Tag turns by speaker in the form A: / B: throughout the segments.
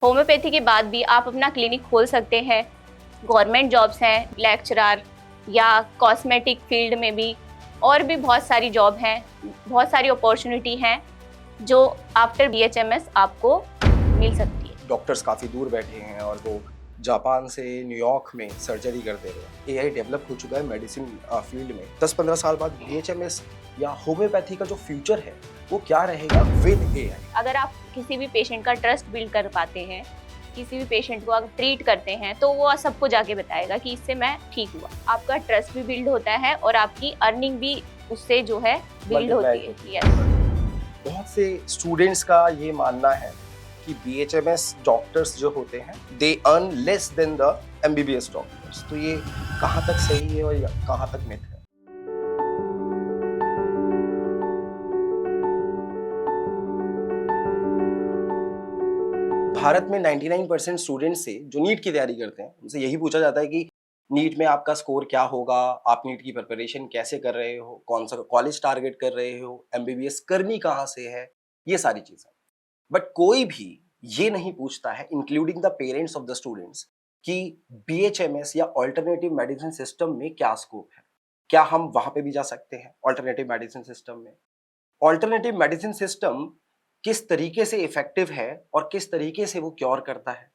A: Homeopathy के बाद भी आप अपना क्लिनिक खोल सकते हैं। गवर्नमेंट जॉब्स हैं, लेक्चरर या कॉस्मेटिक फील्ड में भी, और भी बहुत सारी जॉब हैं, बहुत सारी अपॉर्चुनिटी हैं जो आफ्टर बीएचएमएस आपको मिल सकती है।
B: डॉक्टर्स काफ़ी दूर बैठे हैं और वो जापान से न्यूयॉर्क में सर्जरी कर दे रहे हैं। एआई डेवलप हो चुका है मेडिसिन फील्ड में। 10-15 साल बाद बीएचएमएस या होम्योपैथी का जो फ्यूचर है वो क्या रहेगा विद एआई।
A: अगर आप किसी भी पेशेंट का ट्रस्ट बिल्ड कर पाते हैं, किसी भी पेशेंट को अगर ट्रीट करते हैं, तो वो सबको जाके बताएगा कि इससे मैं ठीक हुआ। आपका ट्रस्ट भी बिल्ड होता है और आपकी अर्निंग भी उससे जो है बिल्ड होती है। यस।
B: बहुत से स्टूडेंट्स का ये मानना है कि बीएचएमएस डॉक्टर्स जो होते हैं they earn less than the MBBS doctors. तो ये कहाँ तक सही है और कहाँ तक मिथ है? भारत में 99% स्टूडेंट्स से जो नीट की तैयारी करते हैं उनसे यही पूछा जाता है कि नीट में आपका स्कोर क्या होगा, आप नीट की प्रिपरेशन कैसे कर रहे हो, कौन सा कॉलेज टारगेट कर रहे हो, एमबीबीएस करनी कहाँ से है, ये सारी चीजें। बट कोई भी ये नहीं पूछता है including the parents of the students कि बीएचएमएस या ऑल्टरनेटिव मेडिसिन सिस्टम में क्या स्कोप है, क्या हम वहां पे भी जा सकते हैं ऑल्टरनेटिव मेडिसिन सिस्टम में। ऑल्टरनेटिव मेडिसिन सिस्टम किस तरीके से इफेक्टिव है और किस तरीके से वो क्योर करता है।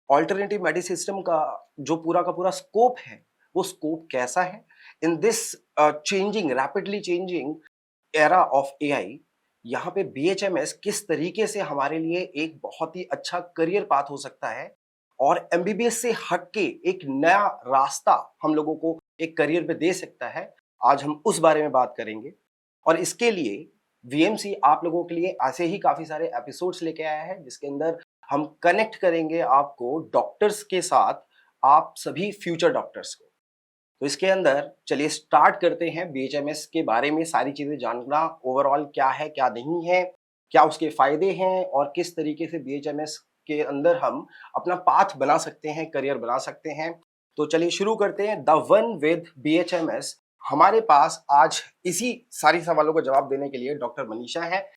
B: ऑल्टरनेटिव मेडिसिन सिस्टम का जो पूरा का पूरा स्कोप है वो स्कोप कैसा है in this changing rapidly changing era of AI. यहाँ पे बीएचएमएस किस तरीके से हमारे लिए एक बहुत ही अच्छा करियर पाथ हो सकता है और एमबीबीएस से हटके एक नया रास्ता हम लोगों को एक करियर पे दे सकता है, आज हम उस बारे में बात करेंगे। और इसके लिए वीएमसी आप लोगों के लिए ऐसे ही काफी सारे एपिसोड्स लेके आया है जिसके अंदर हम कनेक्ट करेंगे आपको डॉक्टर्स के साथ, आप सभी फ्यूचर डॉक्टर्स को। तो इसके अंदर चलिए स्टार्ट करते हैं बीएचएमएस के बारे में सारी चीजें जानना, ओवरऑल क्या है क्या नहीं है, क्या उसके फायदे हैं और किस तरीके से बीएचएमएस के अंदर हम अपना पाथ बना सकते हैं, करियर बना सकते हैं। तो चलिए शुरू करते हैं द वन विद बीएचएमएस। हमारे पास आज इसी सारी सवालों का जवाब देने के लिए डॉक्टर मनीषा है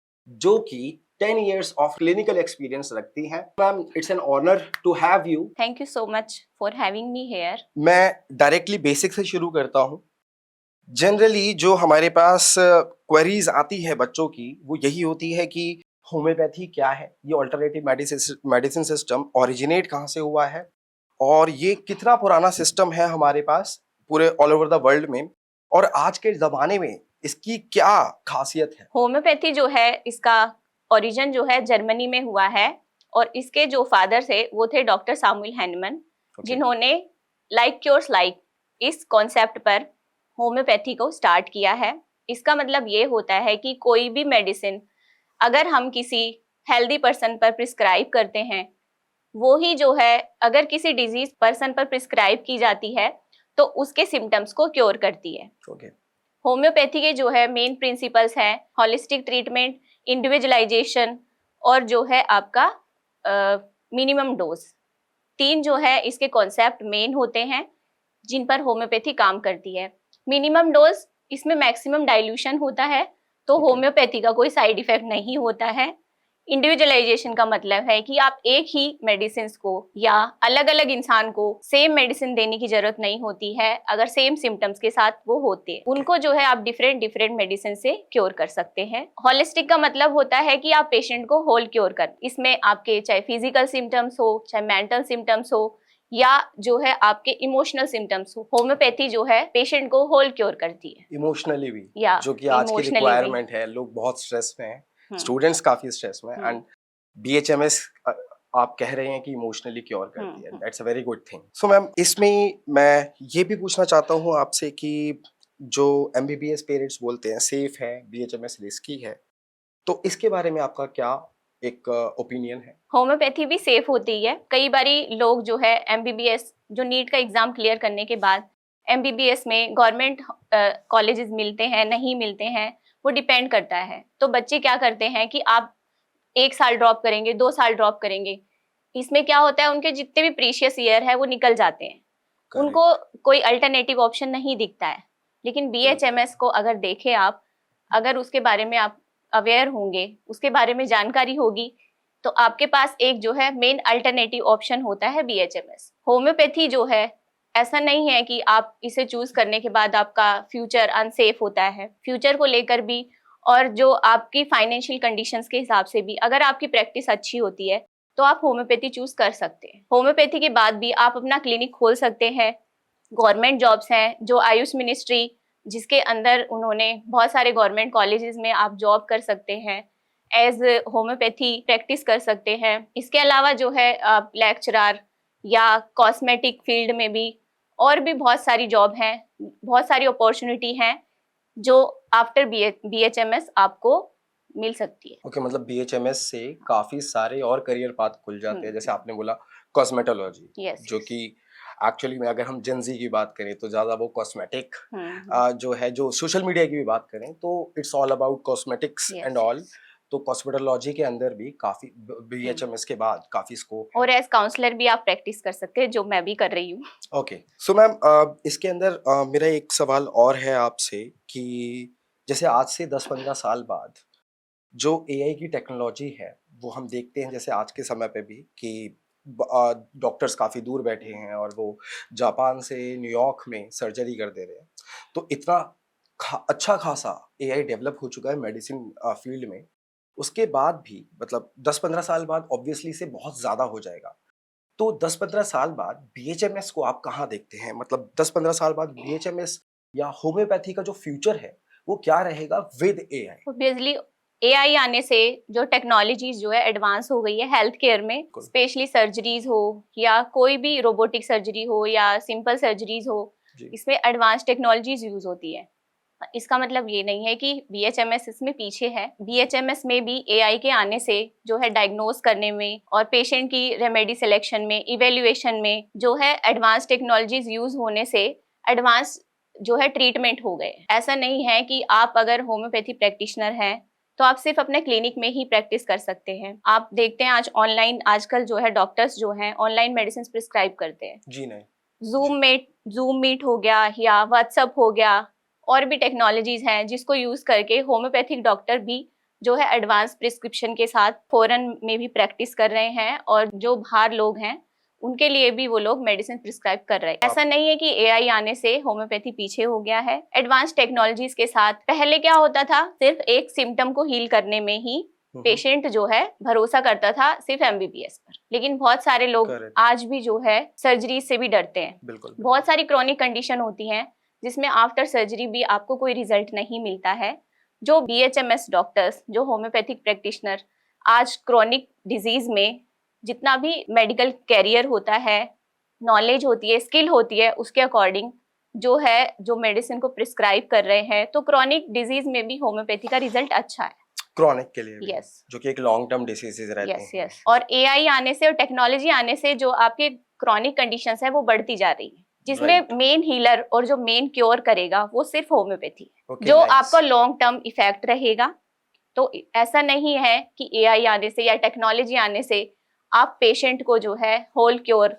B: जो कि 10 years of clinical experience रखती हैं। Ma'am, it's an honour to have you.
A: Thank you so much for having me here.
B: मैं डायरेक्टली बेसिक से शुरू करता हूँ। जनरली जो हमारे पास क्वेरीज आती है बच्चों की वो यही होती है कि होम्योपैथी क्या है, ये ऑल्टरनेटिव मेडिसिन सिस्टम ओरिजिनेट कहाँ से हुआ है और ये कितना पुराना सिस्टम है हमारे पास पूरे ऑल ओवर द वर्ल्ड में, और आज के ज़माने में इसकी क्या खासियत है।
A: होम्योपैथी जो है इसका ओरिजिन जो है जर्मनी में हुआ है और इसके जो फादर थे वो थे डॉक्टर सामुएल हैनमन, जिन्होंने लाइक क्योर्स लाइक इस कॉन्सेप्ट पर होम्योपैथी को स्टार्ट किया है। इसका मतलब ये होता है कि कोई भी मेडिसिन अगर हम किसी हेल्दी पर्सन पर प्रिस्क्राइब करते हैं, वो ही जो है अगर किसी डिजीज पर्सन पर प्रिस्क्राइब की जाती है तो उसके सिम्टम्स को क्योर करती है। होम्योपैथी के जो है मेन प्रिंसिपल्स हैं होलिस्टिक ट्रीटमेंट, इंडिविजुअलाइजेशन और जो है आपका मिनिमम डोज। तीन जो है इसके कॉन्सेप्ट मेन होते हैं जिन पर होम्योपैथी काम करती है। मिनिमम डोज, इसमें मैक्सिमम डाइल्यूशन होता है तो होम्योपैथी का कोई साइड इफेक्ट नहीं होता है। इंडिविजुअलाइजेशन का मतलब है कि आप एक ही मेडिसिन को या अलग अलग इंसान को सेम मेडिसिन देने की जरूरत नहीं होती है। अगर सेम सिम्टम्स के साथ वो होते हैं उनको जो है आप डिफरेंट मेडिसिन से क्योर कर सकते हैं। होलिस्टिक का मतलब होता है कि आप पेशेंट को होल क्योर कर, इसमें आपके चाहे फिजिकल सिम्टम्स हो, चाहे मेंटल सिम्टम्स हो या जो है आपके इमोशनल सिम्टम्स हो, होम्योपैथी जो है पेशेंट को होल क्योर करती है।
B: इमोशनली भी,
A: या
B: जो कि आज की रिक्वायरमेंट है, लोग बहुत स्ट्रेस में हैं, स्टूडेंट्स काफी स्ट्रेस में, एंड बीएचएमएस आप कह रहे हैं कि इमोशनली क्योर करती है। That's a very good thing. So ma'am, इसमें मैं ये भी पूछना चाहता हूँ आपसे कि जो एमबीबीएस पेरेंट्स बोलते हैं सेफ है, बीएचएमएस रिस्की है, तो इसके बारे में आपका क्या एक ओपिनियन है?
A: होम्योपैथी भी सेफ होती है। कई बारी लोग जो है एमबीबीएस जो नीट का एग्जाम क्लियर करने के बाद एमबीबीएस में गवर्नमेंट कॉलेजेस मिलते हैं नहीं मिलते हैं, वो डिपेंड करता है। तो बच्चे क्या करते हैं कि आप 1 साल ड्रॉप करेंगे, 2 साल ड्रॉप करेंगे, इसमें क्या होता है उनके जितने भी प्रीशियस ईयर है वो निकल जाते हैं। उनको कोई अल्टरनेटिव ऑप्शन नहीं दिखता है। लेकिन बीएचएमएस को अगर देखें आप, अगर उसके बारे में आप अवेयर होंगे, उसके बारे में जानकारी होगी, तो आपके पास एक जो है मेन अल्टरनेटिव ऑप्शन होता है BHMS। होम्योपैथी जो है ऐसा नहीं है कि आप इसे चूज करने के बाद आपका फ्यूचर अनसेफ होता है, फ्यूचर को लेकर भी और जो आपकी फाइनेंशियल कंडीशंस के हिसाब से भी अगर आपकी प्रैक्टिस अच्छी होती है तो आप होम्योपैथी चूज कर सकते हैं। होम्योपैथी के बाद भी आप अपना क्लिनिक खोल सकते हैं। गवर्नमेंट जॉब्स हैं जो आयुष मिनिस्ट्री जिसके अंदर उन्होंने बहुत सारे गवर्नमेंट कॉलेजेस में आप जॉब कर सकते हैं, एज होम्योपैथी प्रैक्टिस कर सकते हैं। इसके अलावा जो है आप लेक्चरर या कॉस्मेटिक फील्ड में भी और भी बहुत सारी जॉब हैं, बहुत सारी अपॉर्चुनिटी हैं जो आफ्टर BHMS आपको मिल सकती है।
B: ओके, मतलब BHMS से काफी सारे और करियर पाथ खुल जाते हैं, जैसे आपने बोला कॉस्मेटोलॉजी,
A: Yes,
B: जो
A: yes.
B: कि एक्चुअली में अगर हम जेंजी की बात करें तो ज्यादा वो कॉस्मेटिक जो है, जो सोशल मीडिया की भी बात करें तो it's all about cosmetics
A: Yes,
B: and all.
A: yes.
B: तो कॉस्मेटोलॉजी के अंदर भी काफी BHMS के बाद काफी स्कोप है।
A: और एज काउंसलर भी आप प्रैक्टिस कर सकते हैं जो मैं भी कर रही हूँ।
B: ओके, सो मैम इसके अंदर मेरा एक सवाल और है आपसे कि जैसे आज से 10-15 साल बाद जो AI की टेक्नोलॉजी है वो हम देखते हैं, जैसे आज के समय पे भी कि डॉक्टर्स काफ़ी दूर बैठे हैं और वो जापान से न्यूयॉर्क में सर्जरी कर दे रहे हैं। तो इतना अच्छा खासा AI डेवलप हो चुका है मेडिसिन फील्ड में। उसके बाद भी मतलब 10-15 साल बाद ऑब्वियसली से बहुत ज़्यादा हो जाएगा। तो 10-15 साल बाद BHMS को आप कहाँ देखते हैं? मतलब 10-15 साल बाद BHMS या होम्योपैथी का जो फ्यूचर है वो क्या रहेगा विद AI?
A: ऑब्वियसली AI आने से जो टेक्नोलॉजीज जो है एडवांस हो गई है हेल्थ केयर में,
B: बिल्कुल।
A: स्पेशली सर्जरीज हो या कोई भी रोबोटिक सर्जरी हो या सिंपल सर्जरीज हो,
B: जी।
A: इसमें एडवांस टेक्नोलॉजीज यूज होती है। इसका मतलब ये नहीं है कि BHMS इसमें पीछे है। BHMS में भी AI के आने से जो है डायग्नोज करने में और पेशेंट की रेमेडी सिलेक्शन में, इवेल्युएशन में जो है एडवांस टेक्नोलॉजीज यूज होने से एडवांस जो है ट्रीटमेंट हो गए। ऐसा नहीं है कि आप अगर होम्योपैथी प्रैक्टिशनर हैं तो आप सिर्फ अपने क्लिनिक में ही प्रैक्टिस कर सकते हैं। आप देखते हैं आज ऑनलाइन आजकल जो है डॉक्टर्स जो हैं ऑनलाइन मेडिसिन प्रिस्क्राइब करते हैं।
B: जी नहीं।
A: जूम मीट हो गया या व्हाट्सअप हो गया, और भी टेक्नोलॉजीज हैं जिसको यूज करके होम्योपैथिक डॉक्टर भी जो है एडवांस प्रिस्क्रिप्शन के साथ फॉरेन में भी प्रैक्टिस कर रहे हैं और जो बाहर लोग हैं उनके लिए भी वो लोग मेडिसिन प्रिस्क्राइब कर रहे हैं। ऐसा नहीं है कि AI आने से होम्योपैथी पीछे हो गया है। एडवांस टेक्नोलॉजीज के साथ पहले क्या होता था, सिर्फ एक सिम्टम को हील करने में ही पेशेंट जो है भरोसा करता था सिर्फ MBBS पर, लेकिन बहुत सारे लोग आज भी जो है सर्जरी से भी डरते हैं।
B: बिल्कुल।
A: बहुत सारी क्रॉनिक कंडीशन होती हैं जिसमें आफ्टर सर्जरी भी आपको कोई रिजल्ट नहीं मिलता है। जो BHMS डॉक्टर्स, जो होम्योपैथिक प्रैक्टिशनर आज क्रॉनिक डिजीज में जितना भी मेडिकल कैरियर होता है, नॉलेज होती है, स्किल होती है, उसके अकॉर्डिंग जो है जो मेडिसिन को प्रिस्क्राइब कर रहे हैं, तो क्रॉनिक डिजीज में भी होम्योपैथी का रिजल्ट अच्छा है।
B: क्रॉनिक के लिए भी,
A: Yes.
B: जो कि एक लॉन्ग टर्म डिसीजेज रहते हैं।
A: यस। और AI आने से और टेक्नोलॉजी आने से जो आपके क्रॉनिक कंडीशंस है वो बढ़ती जा रही है, जिसमें मेन हीलर और जो मेन क्योर करेगा वो सिर्फ होम्योपैथी है, जो आपका लॉन्ग टर्म इफेक्ट रहेगा। तो ऐसा नहीं है कि AI आने से या टेक्नोलॉजी आने से आप पेशेंट को जो है होल क्योर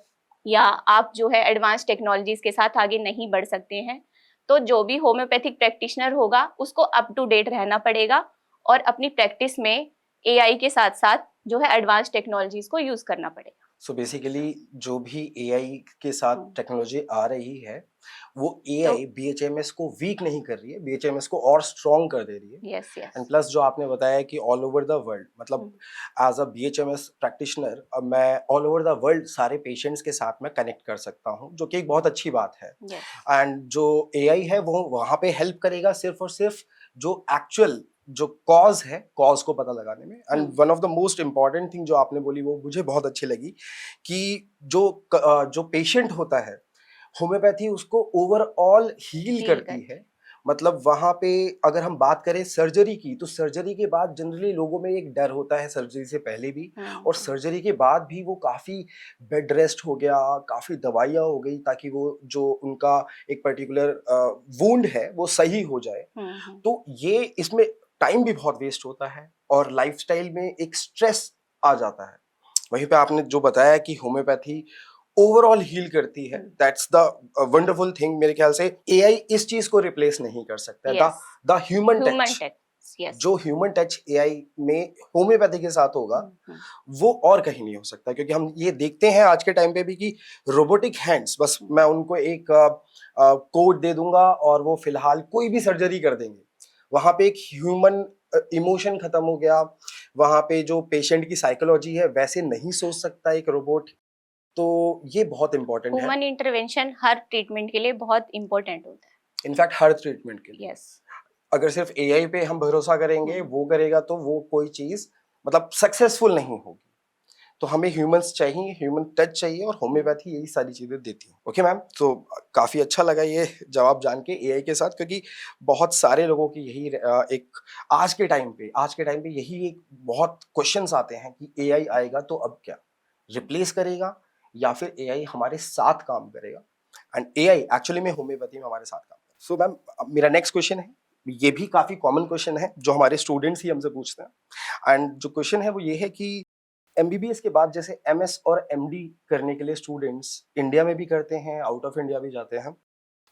A: या आप जो है एडवांस टेक्नोलॉजीज के साथ आगे नहीं बढ़ सकते हैं। तो जो भी होम्योपैथिक प्रैक्टिशनर होगा उसको अप टू डेट रहना पड़ेगा और अपनी प्रैक्टिस में AI के साथ साथ जो है एडवांस टेक्नोलॉजीज को यूज करना पड़ेगा।
B: सो बेसिकली जो भी AI के साथ टेक्नोलॉजी आ रही है वो AI
A: तो
B: BHMS को वीक नहीं कर रही है, BHMS को और स्ट्रॉन्ग कर दे रही है।
A: Yes yes.
B: एंड प्लस जो आपने बताया कि ऑल ओवर द वर्ल्ड, मतलब एज अ BHMS प्रैक्टिशनर मैं ऑल ओवर द वर्ल्ड सारे पेशेंट्स के साथ में कनेक्ट कर सकता हूँ, जो कि एक बहुत अच्छी बात है। एंड जो AI है वो वहाँ पे हेल्प करेगा सिर्फ और सिर्फ जो एक्चुअल जो कॉज है, कॉज को पता लगाने में। And one of the most important thing जो आपने बोली वो मुझे बहुत अच्छी लगी कि जो पेशेंट होता है होम्योपैथी उसको ओवरऑल हील करती है। मतलब वहां पे अगर हम बात करें सर्जरी की, तो सर्जरी के बाद जनरली लोगों में एक डर होता है, सर्जरी से पहले भी और सर्जरी के बाद भी, वो काफी बेड रेस्ट हो गया, काफी दवाइयाँ हो गई ताकि वो जो उनका एक पर्टिकुलर वुंड है वो सही हो जाए। तो ये इसमें टाइम भी बहुत वेस्ट होता है और लाइफस्टाइल में एक स्ट्रेस आ जाता है। वहीं पे आपने जो बताया कि होम्योपैथी ओवरऑल हील करती है, दैट्स द वंडरफुल थिंग। मेरे ख्याल से AI इस चीज को रिप्लेस नहीं कर सकता है, द ह्यूमन टच।
A: यस।
B: जो ह्यूमन टच एआई में होम्योपैथी के साथ होगा वो और कहीं नहीं हो सकता, क्योंकि हम ये देखते हैं आज के टाइम पे भी कि रोबोटिक हैंड्स, बस मैं उनको एक कोड दे दूंगा और वो फिलहाल कोई भी सर्जरी कर देंगे। वहां पे एक ह्यूमन इमोशन खत्म हो गया, वहां पे जो पेशेंट की साइकोलॉजी है वैसे नहीं सोच सकता एक रोबोट। तो ये बहुत इंपॉर्टेंट है,
A: ह्यूमन इंटरवेंशन हर ट्रीटमेंट के लिए बहुत इंपॉर्टेंट होता है।
B: इनफैक्ट हर ट्रीटमेंट के लिए।
A: यस।
B: अगर सिर्फ एआई पे हम भरोसा करेंगे वो करेगा तो वो कोई चीज मतलब सक्सेसफुल नहीं होगी। तो हमें ह्यूमंस चाहिए, ह्यूमन टच चाहिए, और होम्योपैथी यही सारी चीजें देती है। ओके मैम, तो काफी अच्छा लगा ये जवाब जान के एआई के साथ, क्योंकि बहुत सारे लोगों की यही एक आज के टाइम पे यही एक बहुत क्वेश्चंस आते हैं कि एआई आएगा तो अब क्या, रिप्लेस करेगा या फिर एआई हमारे साथ काम करेगा, एंड एआई एक्चुअली में होम्योपैथी में हमारे साथ काम करेगा। सो मैम, मेरा नेक्स्ट क्वेश्चन है, ये भी काफी कॉमन क्वेश्चन है जो हमारे स्टूडेंट्स ही हमसे पूछते हैं, एंड जो क्वेश्चन है वो ये है कि एमबीबीएस के बाद जैसे एमएस और एमडी करने के लिए स्टूडेंट्स इंडिया में भी करते हैं, आउट ऑफ इंडिया भी जाते हैं,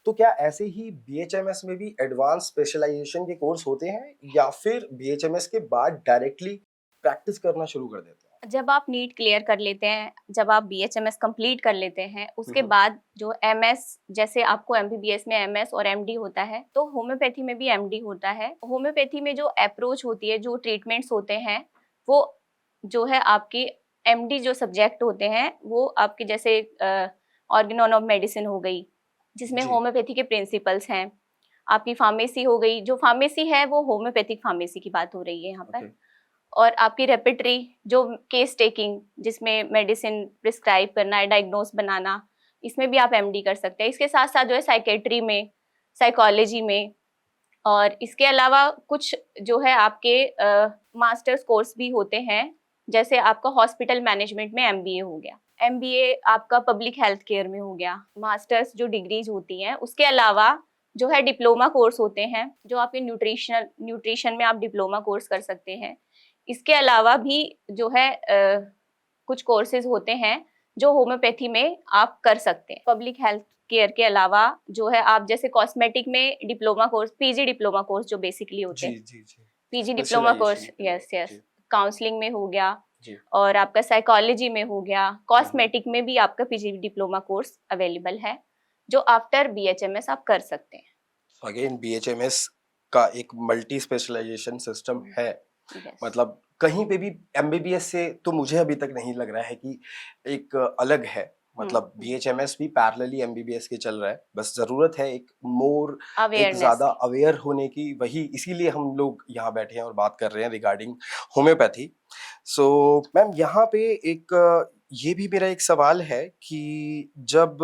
B: तो क्या ऐसे ही बीएचएमएस में भी एडवांस स्पेशलाइजेशन के कोर्स होते हैं या फिर बीएचएमएस के बाद डायरेक्टली प्रैक्टिस करना शुरू कर देते हैं?
A: जब आप नीट क्लियर कर लेते हैं, जब आप बीएचएमएस कंप्लीट कर लेते हैं, उसके
B: हम्म।
A: बाद जो एमएस, जैसे आपको एमबीबीएस में एमएस और एमडी होता है, तो होम्योपैथी में भी एमडी होता है। होम्योपैथी में जो अप्रोच होती है, जो ट्रीटमेंट्स होते हैं, वो जो है आपकी एमडी जो सब्जेक्ट होते हैं वो आपके जैसे ऑर्गेनॉन ऑफ मेडिसिन हो गई, जिसमें
B: जी।
A: होम्योपैथी के प्रिंसिपल्स हैं। आपकी फार्मेसी हो गई, जो फार्मेसी है वो होम्योपैथिक फार्मेसी की बात हो रही है यहाँ पर।
B: ओके।
A: और आपकी रेपिटरी जो केस टेकिंग, जिसमें मेडिसिन प्रिस्क्राइब करना है, डायग्नोस बनाना, इसमें भी आप एमडी कर सकते हैं। इसके साथ साथ जो है साइकेट्री में, साइकोलॉजी में, और इसके अलावा कुछ जो है आपके मास्टर्स कोर्स भी होते हैं, जैसे आपका हॉस्पिटल मैनेजमेंट में एमबीए हो गया, एमबीए आपका पब्लिक हेल्थ केयर में हो गया। मास्टर्स जो डिग्रीज होती हैं, उसके अलावा जो है डिप्लोमा कोर्स होते हैं, जो आपके न्यूट्रिशन में आप डिप्लोमा कोर्स कर सकते हैं। इसके अलावा भी जो है कुछ कोर्सेज होते हैं जो होम्योपैथी में आप कर सकते हैं। पब्लिक हेल्थ केयर के अलावा जो है आप जैसे कॉस्मेटिक में diploma course, PG diploma course जो बेसिकली होते
B: जी
A: हैं,
B: जी जी।
A: पीजी डिप्लोमा कोर्स,
B: स्पेशलाइजेशन के लिए।
A: यस यस,
B: जी
A: काउंसलिंग में हो गया,
B: जी।
A: और आपका साइकोलॉजी में हो गया, कॉस्मेटिक में भी आपका पीजी डिप्लोमा कोर्स अवेलेबल है, जो आफ्टर बीएचएमएस आप कर सकते हैं।
B: अगेन बीएचएमएस का एक मल्टी स्पेशलाइजेशन सिस्टम है,
A: यस।
B: मतलब कहीं पे भी एमबीबीएस से तो मुझे अभी तक नहीं लग रहा है कि एक अलग है, मतलब बीएचएमएस भी पैरेलली एमबीबीएस के चल रहा है, बस जरूरत है एक मोर, एक
A: अवेयरनेस
B: ज्यादा अवेयर होने की, वही इसीलिए हम लोग यहाँ बैठे हैं और बात कर रहे हैं रिगार्डिंग होम्योपैथी। सो मैम, यहाँ पे एक ये भी मेरा एक सवाल है कि जब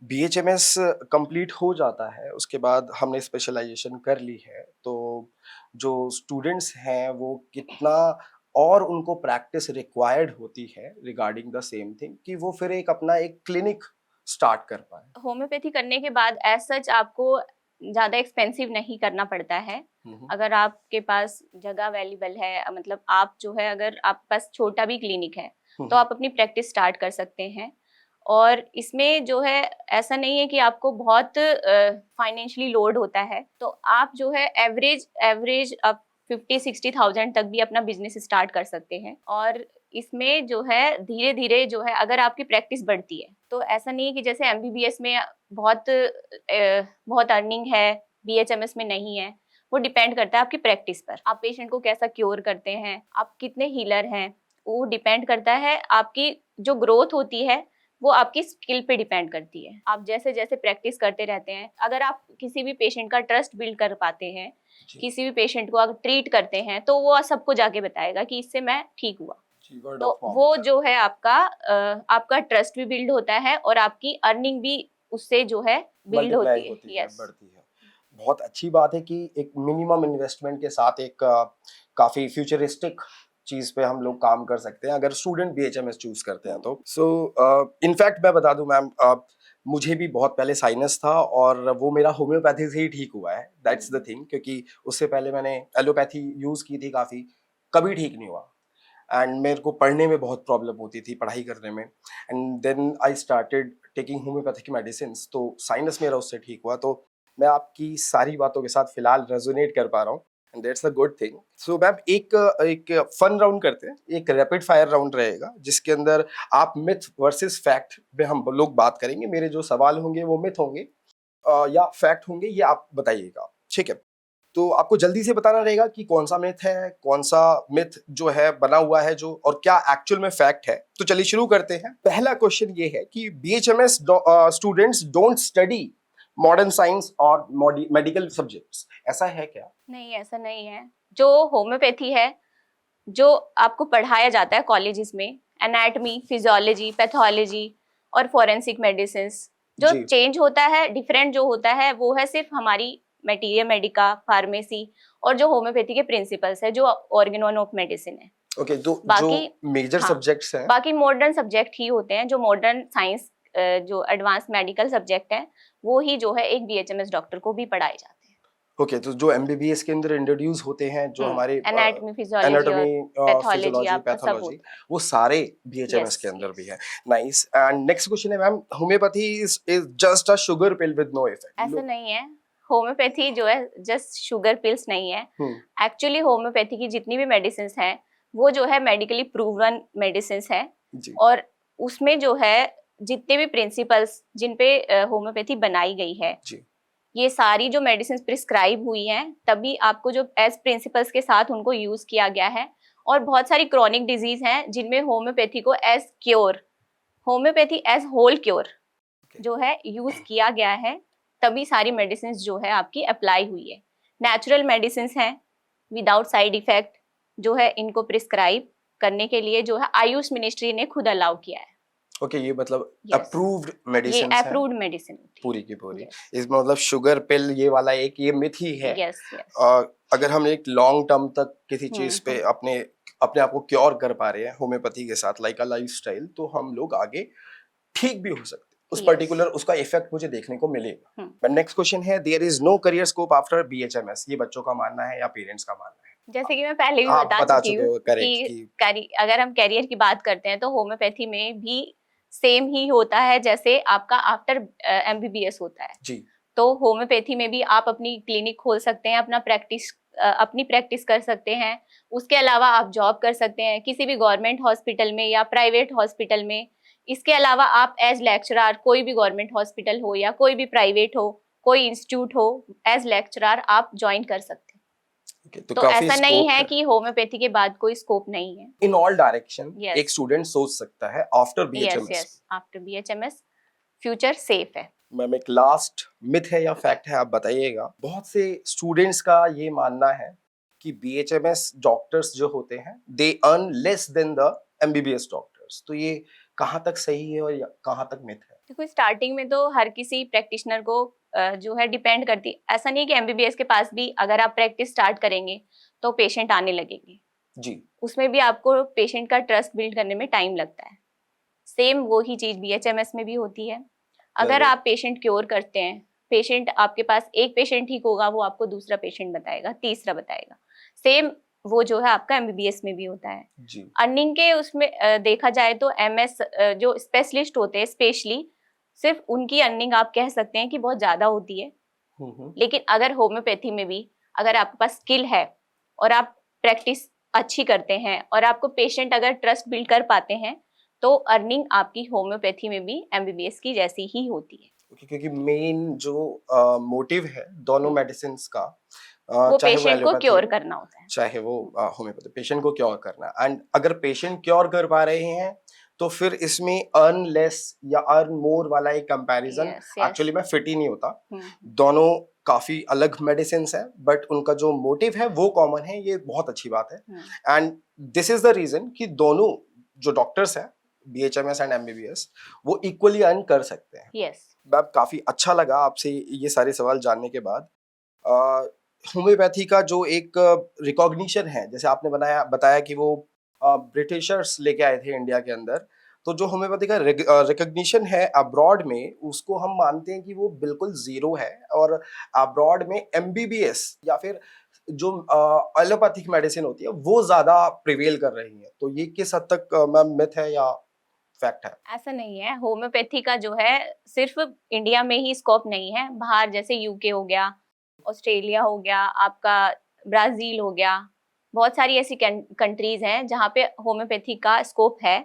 B: बीएचएमएस कंप्लीट हो जाता है, उसके बाद हमने स्पेशलाइजेशन कर ली है, तो जो स्टूडेंट्स हैं वो कितना और उनको प्रैक्टिस रिक्वायर्ड होती है रिगार्डिंग द सेम थिंग कि वो फिर एक अपना एक क्लिनिक स्टार्ट कर पाए?
A: होम्योपैथी करने के बाद एज सच आपको ज़्यादा एक्सपेंसिव नहीं करना पड़ता है। अगर आपके पास जगह अवेलेबल है, मतलब आप जो है, अगर आपके पास छोटा भी क्लिनिक है, तो आप अपनी प्रैक्टिस स्टार्ट कर सकते हैं। और इसमें जो है ऐसा नहीं है कि आपको बहुत फाइनेंशियली लोड होता है, तो आप जो है एवरेज एवरेज आप 50-60,000 तक भी अपना बिजनेस स्टार्ट कर सकते हैं। और इसमें जो है धीरे धीरे जो है, अगर आपकी प्रैक्टिस बढ़ती है, तो ऐसा नहीं है कि जैसे एमबीबीएस में बहुत अर्निंग है, बीएचएमएस में नहीं है। वो डिपेंड करता है आपकी प्रैक्टिस पर, आप पेशेंट को कैसा क्योर करते हैं, आप कितने हीलर हैं, वो डिपेंड करता है। आपकी जो ग्रोथ होती है वो आपकी स्किल पे डिपेंड करती है। आप जैसे जैसे प्रैक्टिस करते रहते हैं, अगर आप किसी भी पेशेंट का ट्रस्ट बिल्ड कर पाते हैं, किसी भी पेशेंट को अगर ट्रीट करते हैं, तो वो सबको जाके बताएगा कि इससे मैं ठीक हुआ। तो वो जो है आपका ट्रस्ट भी बिल्ड होता है और आपकी अर्निंग भी उससे जो है बिल्ड होती है। यस,
B: बढ़ती है। बहुत अच्छी बात है कि एक मिनिमम इन्वेस्टमेंट के साथ एक काफी फ्यूचरिस्टिक चीज पे हम लोग काम कर सकते हैं अगर स्टूडेंट बीएचएमएस चूज करते हैं तो। सो इनफैक्ट मैं बता दूं मैम, मुझे भी बहुत पहले साइनस था और वो मेरा होम्योपैथी से ही ठीक हुआ है, दैट्स द थिंग, क्योंकि उससे पहले मैंने एलोपैथी यूज की थी काफी, कभी ठीक नहीं हुआ, एंड मेरे को पढ़ने में बहुत प्रॉब्लम होती थी, पढ़ाई करने में, and then I started taking homeopathic medicine, तो साइनस मेरा उससे ठीक हुआ। तो मैं आपकी सारी बातों के साथ फिलहाल रेजोनेट कर पा रहा हूँ, that's a good thing. So ma'am एक फन राउंड करते हैं, एक रैपिड फायर राउंड रहेगा जिसके अंदर आप मिथ वर्सेस फैक्ट में हम लोग बात करेंगे। मेरे जो सवाल होंगे वो मिथ होंगे या फैक्ट होंगे, ये आप बताइएगा, ठीक है? तो आपको जल्दी से बताना रहेगा कि कौन सा मिथ है, कौन सा मिथ जो है बना हुआ है जो, और क्या एक्चुअल में फैक्ट है। तो चलिए शुरू करते हैं। पहला क्वेश्चन ये है कि BHMS students don't study modern science और मेडिकल सब्जेक्ट्स, ऐसा है क्या?
A: नहीं, ऐसा नहीं है। जो होम्योपैथी है, जो आपको पढ़ाया जाता है कॉलेजेस में, एनाटमी, फिजियोलॉजी, पैथोलॉजी और फॉरेंसिक मेडिसिन, जो
B: जी।
A: चेंज होता है, डिफरेंट जो होता है, वो है सिर्फ हमारी मटीरिया मेडिका, फार्मेसी और जो होम्योपैथी के प्रिंसिपल्स है, जो ऑर्गेनोन ऑफ मेडिसिन है।
B: ओके, तो जो
A: बाकी
B: मेजर
A: हाँ,
B: सब्जेक्ट्स हैं,
A: बाकी मॉडर्न सब्जेक्ट ही होते हैं। जो मॉडर्न साइंस, जो एडवांस मेडिकल सब्जेक्ट है, वो ही जो है एक बीएचएमएस डॉक्टर को भी पढ़ाए जाते हैं।
B: ओके, तो जो एमबीबीएस के अंदर इंट्रोड्यूस होते हैं, जो हमारे
A: एनाटमी, फिजियोलॉजी और
B: एनाटॉमी,
A: पैथोलॉजी
B: फिजियोलॉजी,
A: आपका सब
B: पैथोलॉजी,
A: होता है।
B: वो सारे बीएचएमएस
A: यस,
B: के अंदर भी
A: यस।
B: है। नाइस। एंड नेक्स्ट क्वेश्चन है ma'am, homeopathy is just a sugar pill with no
A: ऐसा
B: इफेक्ट?
A: नहीं है। होम्योपैथी जो है जस्ट शुगर पिल्स नहीं है। एक्चुअली होम्योपैथी की जितनी भी मेडिसिन हैं, वो जो है मेडिकली प्रूवन मेडिसिन है।
B: जी।
A: और उसमें जो है जितने भी प्रिंसिपल्स जिन पे होम्योपैथी बनाई गई है,
B: जी।
A: ये सारी जो मेडिसिन प्रिस्क्राइब हुई हैं, तभी आपको जो एज प्रिंसिपल्स के साथ उनको यूज किया गया है। और बहुत सारी क्रॉनिक डिजीज हैं जिनमें होम्योपैथी को as cure, homeopathy as whole cure जो है यूज किया गया है, तभी सारी मेडिसिन जो है आपकी अप्लाई हुई है। नेचुरल मेडिसिन हैं विदाउट साइड इफेक्ट, जो है इनको प्रिस्क्राइब करने के लिए जो है आयुष मिनिस्ट्री ने खुद अलाउ किया है।
B: ओके, ये मतलब
A: Yes.
B: अप्रूव्ड
A: ये
B: मेडिसिन है
A: अप्रूव्ड मेडिसिन होती
B: पूरी की पूरी।
A: Yes.
B: इसमें मतलब शुगर पिल ये वाला एक ये मिथ ही है।
A: Yes, yes.
B: अगर हम एक लॉन्ग टर्म तक किसी चीज पे
A: हम्म।
B: अपने अपने आप को क्योर कर पा रहे हैं होम्योपैथी के साथ, लाइक अ लाइफस्टाइल, तो हम लोग आगे ठीक भी हो सकते हैं। उस
A: Yes.
B: पर्टिकुलर उसका इफेक्ट मुझे देखने को मिलेगा। बट नेक्स्ट क्वेश्चन है, there is no career scope after BHMS, ये बच्चों का मानना है या पेरेंट्स का मानना है?
A: जैसे कि मैं पहले भी
B: आप
A: बता
B: बता
A: चुकी
B: चुके
A: हूँ
B: हो, करेक्ट,
A: कि
B: कि
A: अगर हम कैरियर की बात करते हैं तो होम्योपैथी में भी सेम ही होता है जैसे आपका आफ्टर एमबीबीएस होता है।
B: जी।
A: तो होम्योपैथी में भी आप अपनी क्लिनिक खोल सकते हैं, अपनी प्रैक्टिस कर सकते हैं। उसके अलावा आप जॉब कर सकते हैं किसी भी गवर्नमेंट हॉस्पिटल में या प्राइवेट हॉस्पिटल में। इसके अलावा आप एज लेक्चरर, कोई भी गवर्नमेंट हॉस्पिटल हो या कोई भी प्राइवेट हो, कोई इंस्टीट्यूट हो, एज लेक्चरर आप ज्वाइन कर सकते हैं।
B: Okay,
A: तो
B: काफी
A: ऐसा नहीं
B: स्कोप
A: है
B: है
A: कि होम्योपैथी के बाद कोई स्कोप नहीं है।
B: In all direction.
A: Yes.
B: एक स्टूडेंट सोच सकता है after
A: yes,
B: BHMS.
A: Yes, after BHMS future safe है।
B: मैम एक लास्ट मिथ है या फैक्ट है, आप बताइएगा। बहुत से स्टूडेंट्स का ये मानना है कि बीएचएमएस डॉक्टर्स जो होते हैं they earn less than the MBBS doctors, तो ये कहाँ तक सही है और कहाँ तक मिथ है?
A: देखो, स्टार्टिंग में तो हर किसी प्रैक्टिशनर को जो है डिपेंड करती है। ऐसा नहीं है कि एमबीबीएस के पास भी अगर आप प्रैक्टिस स्टार्ट करेंगे तो पेशेंट आने लगेंगे।
B: जी।
A: उसमें भी आपको पेशेंट का ट्रस्ट बिल्ड करने में टाइम लगता है। सेम वही चीज बीएचएमएस में भी होती है। अगर आप पेशेंट क्योर करते हैं, पेशेंट आपके पास एक पेशेंट ठीक होगा, वो आपको दूसरा पेशेंट बताएगा, तीसरा बताएगा। सेम वो जो है आपका एमबीबीएस में भी होता है।
B: जी।
A: अर्निंग के उसमें देखा जाए तो एमएस जो स्पेशलिस्ट होते हैं, स्पेशली सिर्फ उनकी अर्निंग आप कह सकते हैं कि बहुत ज्यादा होती है। लेकिन अगर होम्योपैथी में भी अगर आपके पास स्किल है और आप प्रैक्टिस अच्छी करते हैं और आपको पेशेंट अगर ट्रस्ट बिल्ड कर पाते हैं, तो अर्निंग आपकी होम्योपैथी में भी एमबीबीएस की जैसी ही होती है।
B: क्योंकि मेन जो मोटिव है दोनों मेडिसिन का,
A: वो
B: चाहे वो
A: पेशेंट को
B: एलोपैथी
A: क्योर करना होता है,
B: चाहे वो होम्योपैथी, पेशेंट को क्योर करना। एंड अगर पेशेंट क्योर कर पा रहे हैं तो फिर इसमें अर्न लेस या अर्न मोर वाला एक कंपैरिजन एक्चुअली में फिट ही नहीं होता। दोनों काफी अलग मेडिसिन है बट उनका जो मोटिव है वो कॉमन है, ये बहुत अच्छी बात है। And this is the reason कि दोनों जो डॉक्टर्स हैं बीएचएमएस एंड एमबीबीएस वो इक्वली अर्न कर सकते हैं।
A: यस।
B: काफी अच्छा लगा आपसे ये सारे सवाल जानने के बाद। होम्योपैथी का जो एक रिकॉग्निशन है, जैसे आपने बताया कि वो ब्रिटिशर्स लेके आए थे इंडिया के अंदर, तो जो होम्योपैथी का रिकॉग्निशन है अब्रॉड में, उसको हम मानते हैं कि वो बिल्कुल जीरो है। और अब्रॉड में एमबीबीएस या फिर जो एलोपैथिक मेडिसिन होती है वो ज्यादा प्रिवेल कर रही है। तो ये किस हद तक मैम मिथ है या फैक्ट है?
A: ऐसा नहीं है। होम्योपैथी का जो है सिर्फ इंडिया में ही स्कोप नहीं है, बाहर जैसे यूके हो गया, ऑस्ट्रेलिया हो गया, आपका ब्राजील हो गया, बहुत सारी ऐसी कंट्रीज हैं जहाँ पे होम्योपैथी का स्कोप है,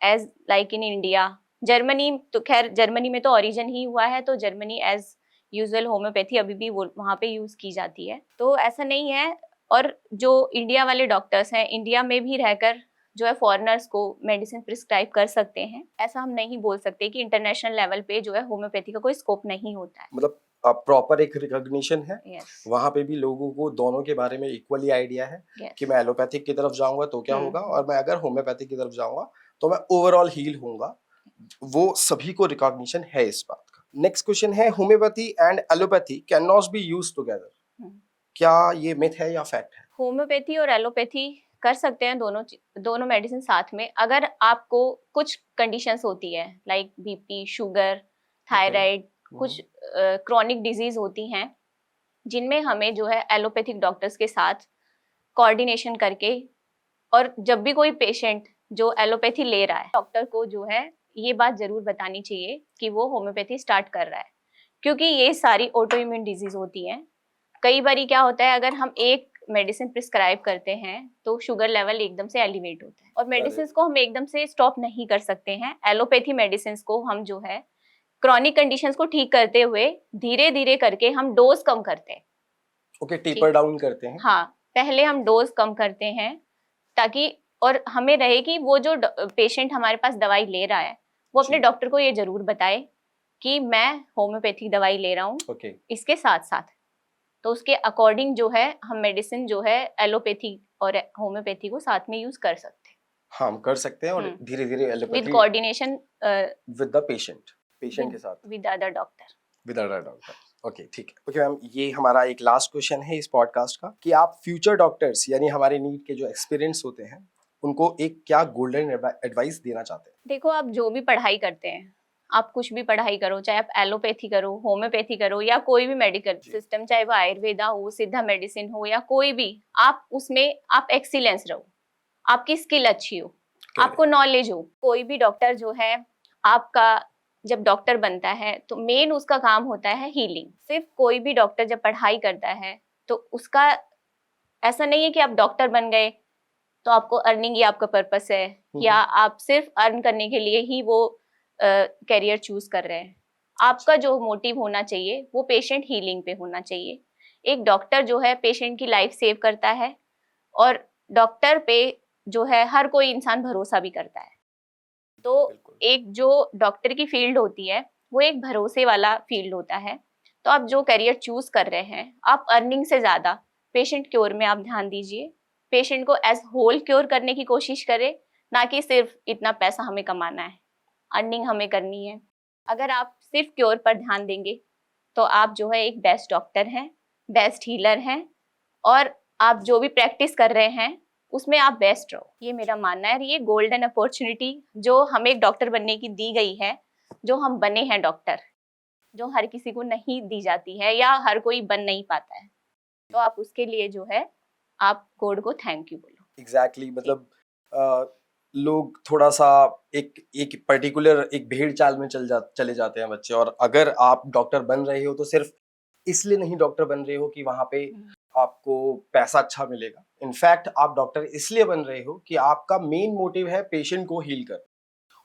A: as like in India. Germany तो खैर, जर्मनी में तो ओरिजिन ही हुआ है, तो जर्मनी एज यूजुअल होम्योपैथी अभी भी वो वहाँ पे यूज की जाती है, तो ऐसा नहीं है। और जो इंडिया वाले डॉक्टर्स हैं, इंडिया में भी रहकर जो है फॉरेनर्स को मेडिसिन प्रिस्क्राइब कर सकते हैं। ऐसा हम नहीं बोल सकते कि इंटरनेशनल लेवल पे जो है होम्योपैथी का कोई स्कोप नहीं होता है।
B: मतलब प्रॉपर एक रिकॉग्निशन है,
A: Yes.
B: वहाँ पे भी लोगों को दोनों के बारे में इक्वली आइडिया है
A: Yes.
B: कि मैं एलोपैथिक की तरफ जाऊंगा तो क्या होगा, और मैं अगर होम्योपैथिक की तरफ जाऊंगा तो मैं ओवरऑल हील होऊंगा। वो सभी को रिकॉग्निशन है इस बात का। नेक्स्ट क्वेश्चन है, homeopathy and allopathy can not be used together, क्या ये मिथ है या फैक्ट है?
A: होम्योपैथी और एलोपैथी कर सकते हैं दोनों मेडिसिन साथ में, अगर आपको कुछ कंडीशंस होती है लाइक बीपी, शुगर, थायराइड, कुछ क्रॉनिक डिजीज होती हैं जिनमें हमें जो है एलोपैथिक डॉक्टर्स के साथ कोऑर्डिनेशन करके, और जब भी कोई पेशेंट जो एलोपैथी ले रहा है, डॉक्टर को जो है ये बात जरूर बतानी चाहिए कि वो होम्योपैथी स्टार्ट कर रहा है, क्योंकि ये सारी ऑटो इम्यून डिजीज होती हैं। कई बारी क्या होता है, अगर हम एक मेडिसिन प्रिस्क्राइब करते हैं तो शुगर लेवल एकदम से एलिवेट होता है, और मेडिसिन को हम एकदम से स्टॉप नहीं कर सकते हैं। एलोपैथी मेडिसिन को हम जो है क्रॉनिक कंडीशंस को ठीक करते हुए धीरे धीरे करके हम डोज कम करते हैं।
B: ओके, टेपर डाउन करते हैं।
A: हाँ, पहले हम डोज कम करते हैं ताकि, और हमें रहे कि वो जो पेशेंट हमारे पास दवाई ले रहा है वो अपने डॉक्टर को ये जरूर बताए कि मैं होम्योपैथिक दवाई ले रहा हूँ इसके साथ साथ, तो उसके अकॉर्डिंग जो है हम मेडिसिन जो है एलोपैथी और होम्योपैथी को साथ में यूज कर सकते हैं।
B: हाँ, हम कर सकते हैं, और धीरे धीरे allopathy
A: with coordination
B: with the patient के साथ,
A: विद अदर डॉक्टर।
B: ओके, ठीक है। ओके मैम, ये हमारा एक लास्ट क्वेश्चन है इस पॉडकास्ट का कि आप फ्यूचर डॉक्टर्स यानी हमारे नीट के जो एक्सपीरियंस होते हैं उनको एक क्या गोल्डन एडवाइस देना चाहते हैं?
A: देखो, आप जो भी पढ़ाई करते हैं, आप कुछ भी पढ़ाई करो, चाहे आप एलोपैथी करो, होम्योपैथी करो, या कोई भी मेडिकल सिस्टम, चाहे वो आयुर्वेदा हो, सिद्धा मेडिसिन हो, या कोई भी, आप उसमें आप एक्सीलेंस रहो, आपकी स्किल अच्छी हो, आपको नॉलेज हो। कोई भी डॉक्टर जो है आपका जब डॉक्टर बनता है तो मेन उसका काम होता है हीलिंग। सिर्फ कोई भी डॉक्टर जब पढ़ाई करता है तो उसका ऐसा नहीं है कि आप डॉक्टर बन गए तो आपको अर्निंग ही आपका पर्पस है, या आप सिर्फ अर्न करने के लिए ही वो करियर चूज कर रहे हैं। आपका जो मोटिव होना चाहिए वो पेशेंट हीलिंग पे होना चाहिए। एक डॉक्टर जो है पेशेंट की लाइफ सेव करता है, और डॉक्टर पे जो है हर कोई इंसान भरोसा भी करता है। तो एक जो डॉक्टर की फील्ड होती है वो एक भरोसे वाला फील्ड होता है। तो आप जो करियर चूज कर रहे हैं, आप अर्निंग से ज्यादा पेशेंट क्योर में आप ध्यान दीजिए। पेशेंट को एज होल क्योर करने की कोशिश करें, ना कि सिर्फ इतना पैसा हमें कमाना है, अर्निंग हमें करनी है। अगर आप सिर्फ क्योर पर ध्यान देंगे तो आप जो है एक बेस्ट डॉक्टर हैं, बेस्ट हीलर हैं, और आप जो भी प्रैक्टिस कर रहे हैं उसमें आप बेस्ट रहो, ये मेरा मानना है। ये गोल्डन अपॉर्चुनिटी जो हमें एक डॉक्टर बनने की दी गई है, जो हम बने हैं डॉक्टर, जो हर किसी को नहीं दी जाती है या हर कोई बन नहीं पाता है, तो आप उसके लिए जो है आप गॉड को थैंक यू बोलो।
B: एग्जैक्टली, मतलब लोग थोड़ा सा एक पर्टिकुलर एक भेड़ चाल में चले जाते हैं बच्चे, और अगर आप डॉक्टर बन रहे हो तो सिर्फ इसलिए नहीं डॉक्टर बन रहे हो कि वहां पे आपको पैसा अच्छा मिलेगा। इनफैक्ट आप डॉक्टर इसलिए बन रहे हो कि आपका मेन मोटिव है पेशेंट को हील कर,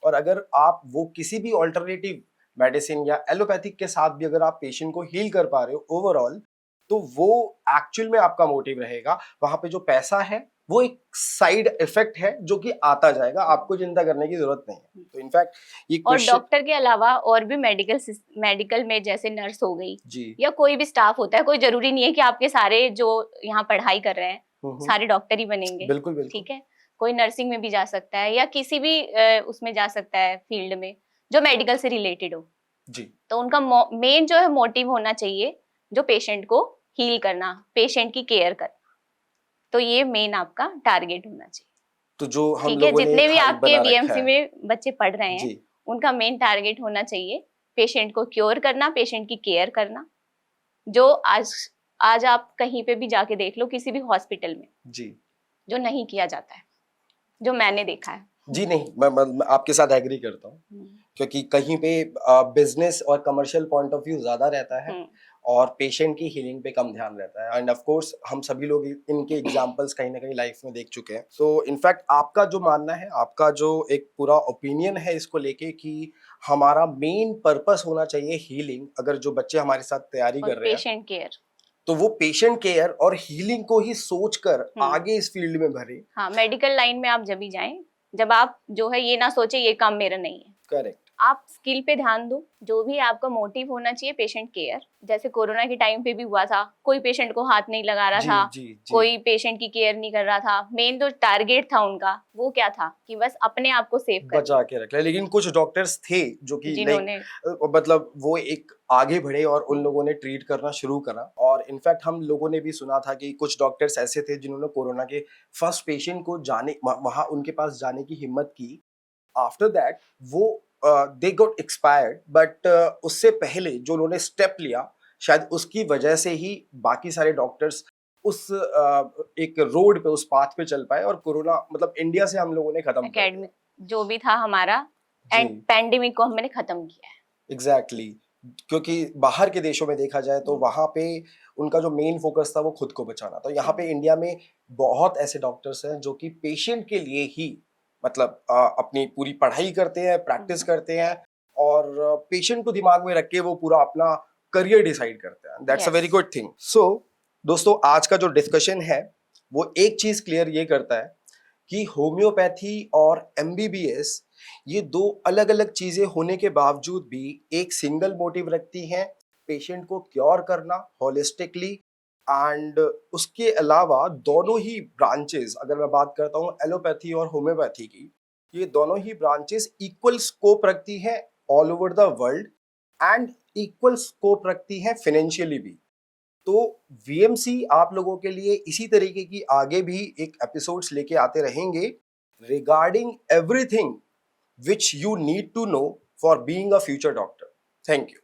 B: और अगर आप वो किसी भी ऑल्टरनेटिव मेडिसिन या एलोपैथिक के साथ भी अगर आप पेशेंट को हील कर पा रहे हो ओवरऑल, तो वो एक्चुअल में आपका मोटिव रहेगा। वहां पे जो पैसा है वो एक साइड इफेक्ट है जो कि आता जाएगा, आपको चिंता करने की जरूरत नहीं है। तो इनफैक्ट ये
A: और डॉक्टर के अलावा और भी मेडिकल में जैसे नर्स हो गई या कोई भी स्टाफ होता है, कोई जरूरी नहीं है कि आपके सारे जो यहाँ पढ़ाई कर रहे हैं सारे डॉक्टर ही बनेंगे।
B: बिल्कुल
A: ठीक है, कोई नर्सिंग में भी जा सकता है या किसी भी उसमें जा सकता है फील्ड में जो मेडिकल से रिलेटेड हो
B: जी। तो
A: उनका मेन जो है मोटिव होना चाहिए जो पेशेंट को हील करना, पेशेंट की केयर करना, तो ये मेन आपका टारगेट होना चाहिए।
B: तो जो हम
A: ठीक है,
B: लोगों ने
A: जितने भी आपके बीएमसी में बच्चे पढ़ रहे हैं उनका मेन टारगेट होना चाहिए पेशेंट को क्योर करना, पेशेंट की केयर करना। जो आज आप कहीं पे भी जाके देख लो किसी भी हॉस्पिटल में
B: जी,
A: जो नहीं किया जाता है, जो मैंने देखा है।
B: जी नहीं, मैं आपके साथ एग्री करता हूँ, क्योंकि कहीं पे बिजनेस और कमर्शियल पॉइंट ऑफ व्यू ज्यादा रहता है, और पेशेंट की हीलिंग पे कम ध्यान रहता है। एंड ऑफ कोर्स हम सभी लोग इनके एग्जांपल्स कहीं ना कहीं लाइफ में देख चुके हैं। सो इनफैक्ट आपका जो मानना है, आपका जो एक पूरा ओपिनियन है इसको लेके कि हमारा मेन पर्पस होना चाहिए हीलिंग, अगर जो बच्चे हमारे साथ तैयारी
A: और
B: कर रहे हैं
A: पेशेंट केयर।
B: तो वो पेशेंट केयर और हीलिंग को ही सोचकर आगे इस फील्ड में भरे।
A: हाँ, मेडिकल लाइन में आप जब भी जाएं, जब आप जो है ये ना सोचे ये काम मेरा नहीं है,
B: करेक्ट,
A: आप स्किल पे ध्यान दो। जो भी आपका मोटिव होना चाहिए पेशेंट केयर, जैसे कोरोना के टाइम पे भी हुआ था, कोई पेशेंट को हाथ नहीं लगा रहा
B: जी
A: था,
B: जी जी,
A: कोई पेशेंट की केयर नहीं कर रहा था। मेन जो टारगेट था उनका वो क्या था कि बस अपने आप को सेव कर
B: बचा के रख लिया। लेकिन कुछ डॉक्टर्स थे जो कि
A: जिन्होंने
B: मतलब वो एक आगे बढ़े और उन लोगों ने ट्रीट करना शुरू करा। और इनफैक्ट हम लोगों ने भी सुना था कि कुछ डॉक्टर्स ऐसे थे जिन्होंने कोरोना के फर्स्ट पेशेंट को वहां उनके पास जाने की हिम्मत की। आफ्टर दैट वो दे गॉट एक्सपायर्ड, बट उससे पहले जो उन्होंने स्टेप लिया, शायद उसकी वजह से ही बाकी सारे डॉक्टर्स उस एक रोड पे, उस पाथ पे चल पाए और कोरोना मतलब इंडिया से हम लोगों ने खत्म कर दिया।
A: एकेडमिक जो भी था हमारा
B: जी
A: एंड पैंडेमिक को हमने खत्म किया है।
B: एग्जैक्टली क्योंकि बाहर के देशों में देखा जाए तो वहां पे उनका जो मेन फोकस था वो खुद को बचाना। तो यहाँ पे इंडिया में बहुत ऐसे डॉक्टर्स हैं जो कि पेशेंट के लिए ही मतलब अपनी पूरी पढ़ाई करते हैं, प्रैक्टिस करते हैं और पेशेंट को दिमाग में रख के वो पूरा अपना करियर डिसाइड करते हैं। That's a very
A: Yes.
B: Good thing. So दोस्तों, आज का जो डिस्कशन है वो एक चीज क्लियर ये करता है कि होम्योपैथी और एमबीबीएस ये दो अलग अलग चीजें होने के बावजूद भी एक सिंगल मोटिव रखती हैं, पेशेंट को क्योर करना होलिस्टिकली। एंड उसके अलावा दोनों ही ब्रांचेस, अगर मैं बात करता हूँ एलोपैथी और होम्योपैथी की, ये दोनों ही ब्रांचेस इक्वल स्कोप रखती हैं all over the world and equal scope रखती हैं फाइनेंशियली भी। तो वीएमसी आप लोगों के लिए इसी तरीके की आगे भी एक एपिसोड्स लेके आते रहेंगे regarding everything which you need to know for being a future doctor. Thank you.